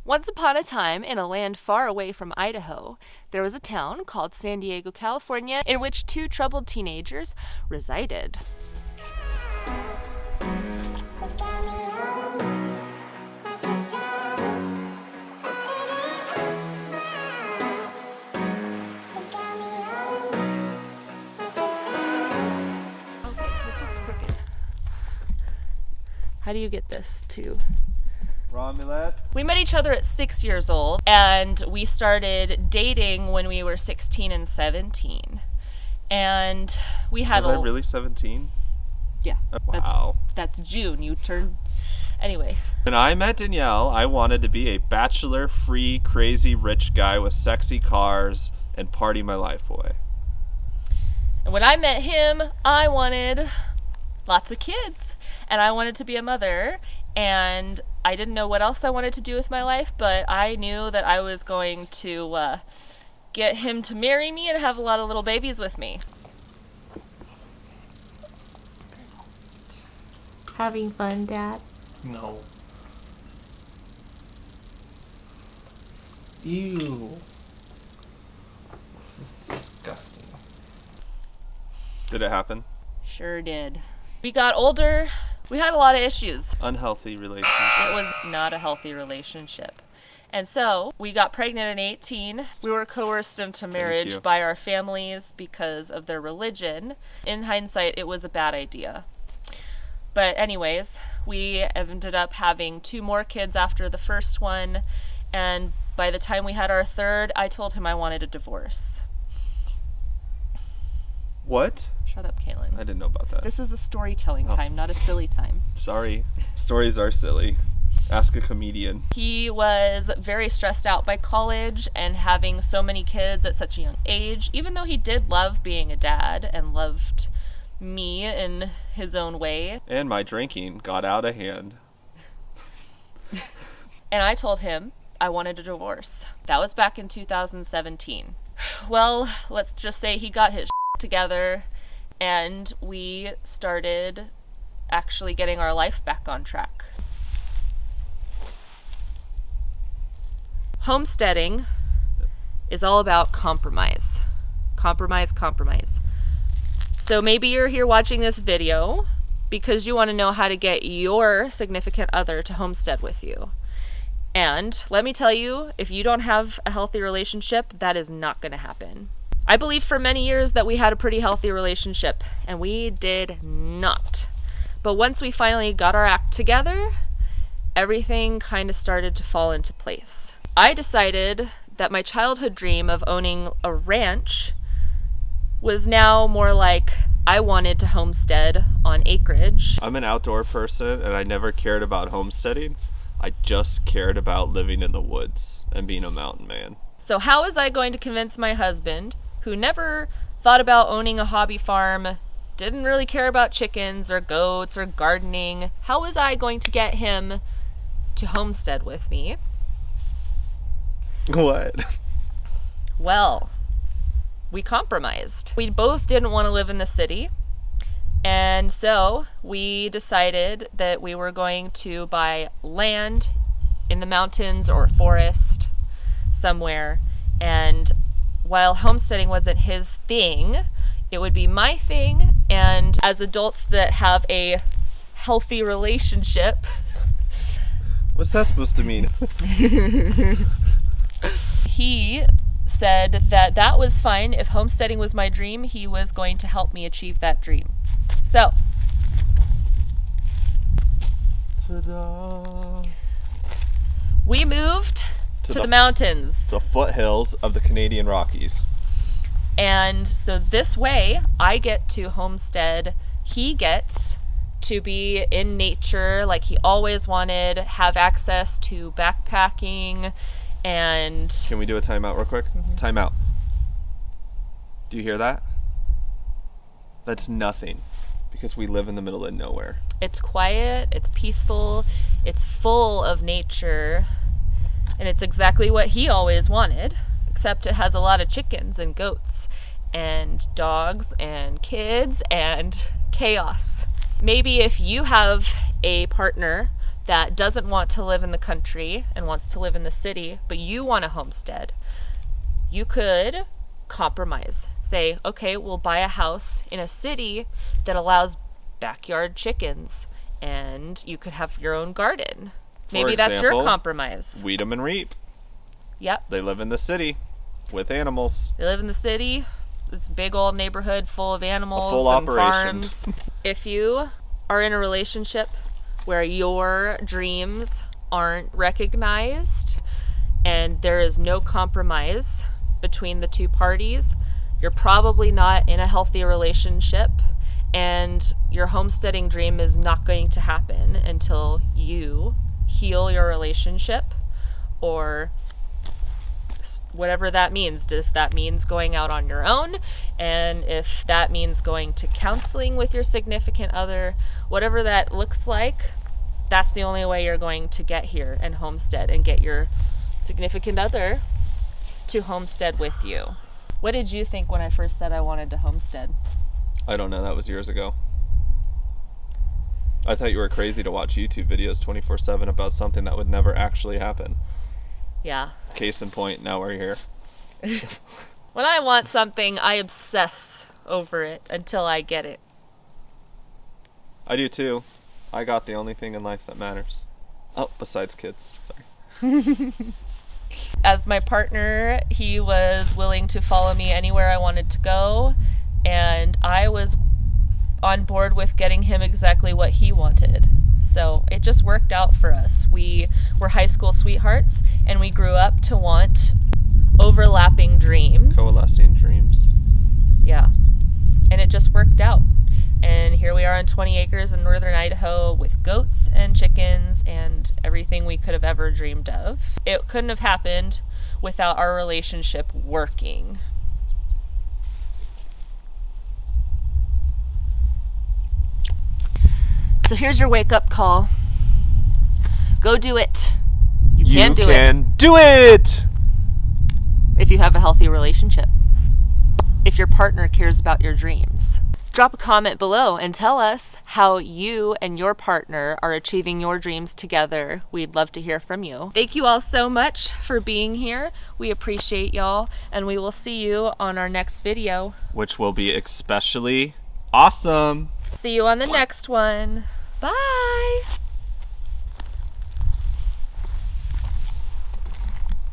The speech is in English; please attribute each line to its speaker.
Speaker 1: Once upon a time, in a land far away from Idaho, there was a town called San Diego, California, in which two troubled teenagers resided. Okay, this looks crooked. How do you get this to...
Speaker 2: Romulus.
Speaker 1: We met each other at 6 years old, and we started dating when we were 16 and 17. And we had
Speaker 2: Was I really 17?
Speaker 1: Yeah.
Speaker 2: Wow.
Speaker 1: That's June. You turned... Anyway.
Speaker 2: When I met Danielle, I wanted to be a bachelor-free, crazy rich guy with sexy cars and party my life away.
Speaker 1: And when I met him, I wanted lots of kids. And I wanted to be a mother. And I didn't know what else I wanted to do with my life, but I knew that I was going to get him to marry me and have a lot of little babies with me.
Speaker 3: Having fun, Dad?
Speaker 4: No. Ew. This is disgusting.
Speaker 2: Did it happen?
Speaker 1: Sure did. We got older. We had a lot of issues.
Speaker 2: Unhealthy relationship.
Speaker 1: It was not a healthy relationship. And so we got pregnant at 18. We were coerced into marriage by our families because of their religion. In hindsight, it was a bad idea. But anyways, we ended up having 2 more kids after the first one. And by the time we had our third, I told him I wanted a divorce.
Speaker 2: What?
Speaker 1: Shut up, Kaylin.
Speaker 2: I didn't know about that.
Speaker 1: This is a storytelling time, not a silly time.
Speaker 2: Sorry. Stories are silly. Ask a comedian.
Speaker 1: He was very stressed out by college and having so many kids at such a young age, even though he did love being a dad and loved me in his own way.
Speaker 2: And my drinking got out of hand.
Speaker 1: And I told him I wanted a divorce. That was back in 2017. Well, let's just say he got his together and we started actually getting our life back on track. Homesteading is all about compromise. Compromise. So maybe you're here watching this video because you want to know how to get your significant other to homestead with you. And let me tell you, if you don't have a healthy relationship, that is not going to happen. I believe for many years that we had a pretty healthy relationship, and we did not. But once we finally got our act together, everything kind of started to fall into place. I decided that my childhood dream of owning a ranch was now more like I wanted to homestead on acreage.
Speaker 2: I'm an outdoor person and I never cared about homesteading. I just cared about living in the woods and being a mountain man.
Speaker 1: So how was I going to convince my husband, who never thought about owning a hobby farm, didn't really care about chickens or goats or gardening, how was I going to get him to homestead with me?
Speaker 2: What?
Speaker 1: Well, we compromised. We both didn't want to live in the city, and so we decided that we were going to buy land in the mountains or forest somewhere, and while homesteading wasn't his thing, it would be my thing, and as adults that have a healthy relationship...
Speaker 2: What's that supposed to mean?
Speaker 1: He said that that was fine. If homesteading was my dream, he was going to help me achieve that dream. So,
Speaker 2: Ta-da.
Speaker 1: we moved to the mountains.
Speaker 2: The foothills of the Canadian Rockies.
Speaker 1: And so this way, I get to homestead. He gets to be in nature like he always wanted, have access to backpacking, and...
Speaker 2: Can we do a timeout real quick?
Speaker 1: Mm-hmm.
Speaker 2: Timeout. Do you hear that? That's nothing. Because we live in the middle of nowhere.
Speaker 1: It's quiet, it's peaceful, it's full of nature, and it's exactly what he always wanted, except it has a lot of chickens and goats and dogs and kids and chaos. Maybe if you have a partner that doesn't want to live in the country and wants to live in the city, but you want a homestead, you could compromise. Say, okay, we'll buy a house in a city that allows backyard chickens, and you could have your own garden. Maybe that's your compromise.
Speaker 2: Weed 'em and reap.
Speaker 1: Yep.
Speaker 2: They live in the city with animals.
Speaker 1: They live in the city. It's a big old neighborhood full of animals
Speaker 2: A full
Speaker 1: and
Speaker 2: operation.
Speaker 1: farms. If you are in a relationship where your dreams aren't recognized and there is no compromise between the two parties, you're probably not in a healthy relationship, and your homesteading dream is not going to happen until you heal your relationship, or whatever that means. If that means going out on your own, and if that means going to counseling with your significant other, whatever that looks like, that's the only way you're going to get here and homestead and get your significant other to homestead with you. What did you think when I first said I wanted to homestead?
Speaker 2: I don't know, that was years ago. I thought you were crazy to watch YouTube videos 24/7 about something that would never actually happen.
Speaker 1: Yeah.
Speaker 2: Case in point, now we're here.
Speaker 1: When I want something, I obsess over it until I get it.
Speaker 2: I do too. I got the only thing in life that matters. Oh, besides kids. Sorry.
Speaker 1: As my partner, he was willing to follow me anywhere I wanted to go, and I was on board with getting him exactly what he wanted. So it just worked out for us. We were high school sweethearts, and we grew up to want overlapping dreams.
Speaker 2: Coalescing dreams.
Speaker 1: Yeah. And it just worked out. And here we are on 20 acres in northern Idaho with goats and chickens and everything we could have ever dreamed of. It couldn't have happened without our relationship working. So here's your wake-up call. Go do it. You can do it.
Speaker 2: Do it!
Speaker 1: If you have a healthy relationship. If your partner cares about your dreams. Drop a comment below and tell us how you and your partner are achieving your dreams together. We'd love to hear from you. Thank you all so much for being here. We appreciate y'all, and we will see you on our next video.
Speaker 2: Which will be especially awesome.
Speaker 1: See you on the next one. Bye!